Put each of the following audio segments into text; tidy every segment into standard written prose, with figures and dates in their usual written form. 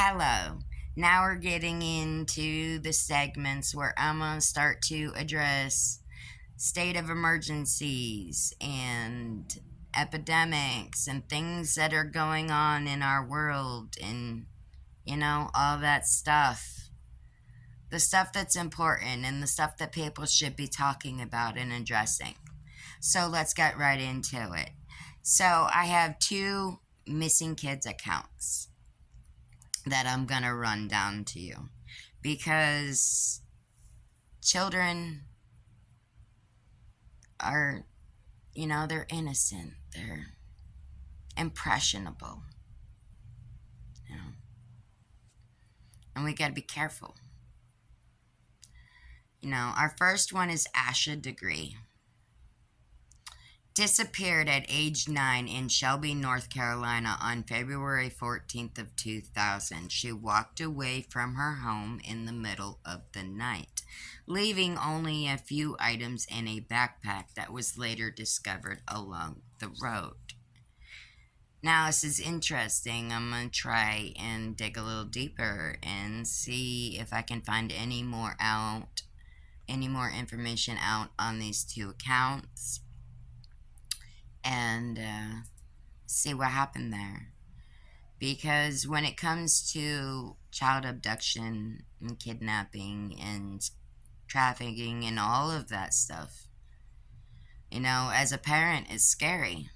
Hello. Now we're getting into the segments where I'm going to start to address state of emergencies and epidemics and things that are going on in our world and, all that stuff. The stuff that's important and the stuff that people should be talking about and addressing. So let's get right into it. So I have two missing kids accounts that I'm going to run down to you because children are, they're innocent, they're impressionable, you know, and we got to be careful. Our first one is Asha Degree. Disappeared at age 9 in Shelby, North Carolina on February 14th of 2000. She walked away from her home in the middle of the night, leaving only a few items in a backpack that was later discovered along the road. Now, this is interesting. I'm going to try and dig a little deeper and see if I can find any more information out on these two accounts and see what happened there. Because when it comes to child abduction and kidnapping and trafficking and all of that stuff, as a parent, it's scary.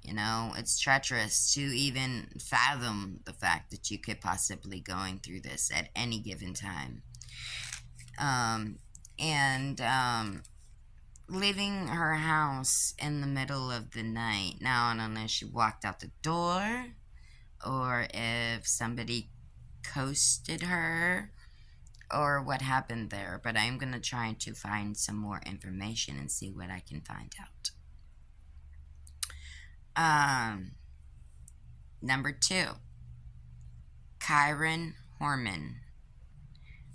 It's treacherous to even fathom the fact that you could possibly going through this at any given time. Leaving her house in the middle of the night. Now, I don't know if she walked out the door or if somebody coasted her or what happened there, but I'm going to try to find some more information and see what I can find out. Number 2, Kyron Horman.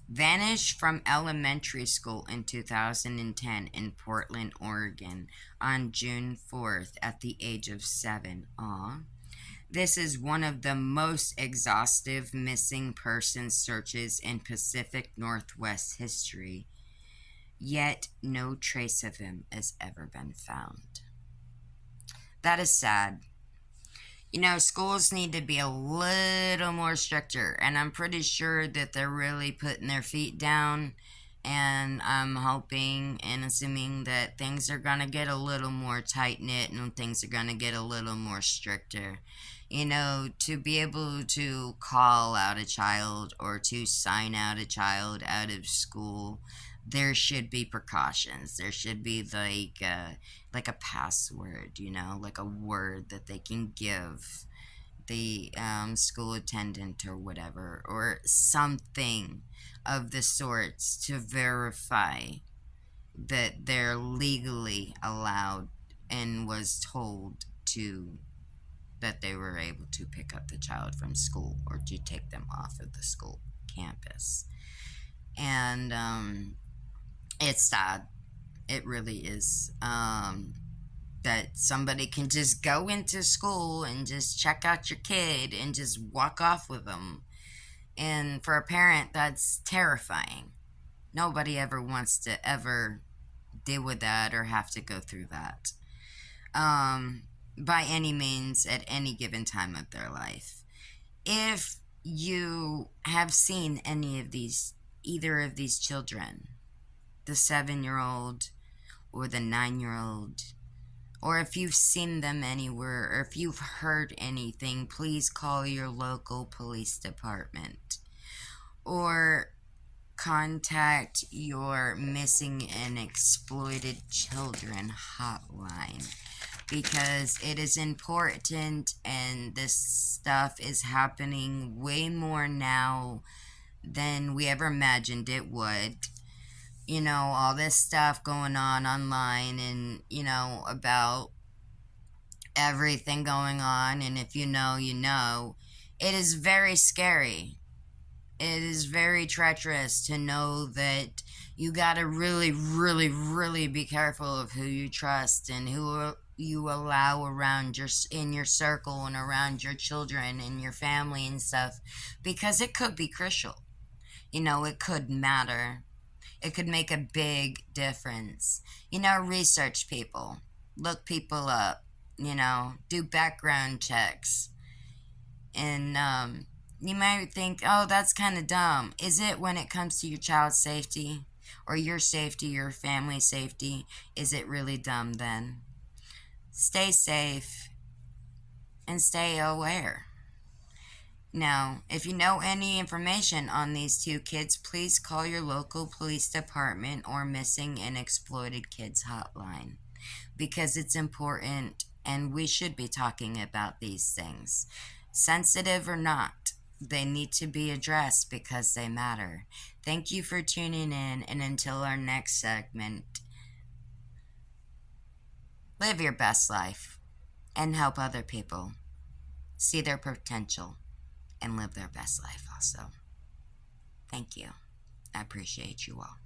Vanished from elementary school in 2010 in Portland, Oregon on June 4th at the age of 7. Aw. This is one of the most exhaustive missing person searches in Pacific Northwest history, yet no trace of him has ever been found. That is sad. Schools need to be a little more stricter, and I'm pretty sure that they're really putting their feet down, and I'm hoping and assuming that things are going to get a little more tight-knit and things are going to get a little more stricter. To be able to call out a child or to sign out a child out of school, there should be precautions. There should be like a password, like a word that they can give the school attendant or whatever, or something of the sorts to verify that they're legally allowed and was told to that they were able to pick up the child from school or to take them off of the school campus. And it's sad. It really is. That somebody can just go into school and just check out your kid and just walk off with them. And for a parent, that's terrifying. Nobody ever wants to ever deal with that or have to go through that. By any means, at any given time of their life. If you have seen either of these children, the 7-year-old or the 9-year-old, or if you've seen them anywhere, or if you've heard anything, please call your local police department or contact your missing and exploited children hotline, because it is important and this stuff is happening way more now than we ever imagined it would. All this stuff going on online and, about everything going on. And if you know, it is very scary. It is very treacherous to know that you got to really, really, really be careful of who you trust and who you allow around in your circle and around your children and your family and stuff, because it could be crucial. It could matter. It could make a big difference. Research people, look people up, do background checks. And you might think, oh, that's kind of dumb. Is it when it comes to your child's safety or your safety, your family's safety? Is it really dumb then? Stay safe and stay aware. Now, if you know any information on these two kids, please call your local police department or Missing and Exploited Kids hotline, because it's important and we should be talking about these things. Sensitive or not, they need to be addressed because they matter. Thank you for tuning in, and until our next segment, live your best life and help other people see their potential and live their best life also. Thank you. I appreciate you all.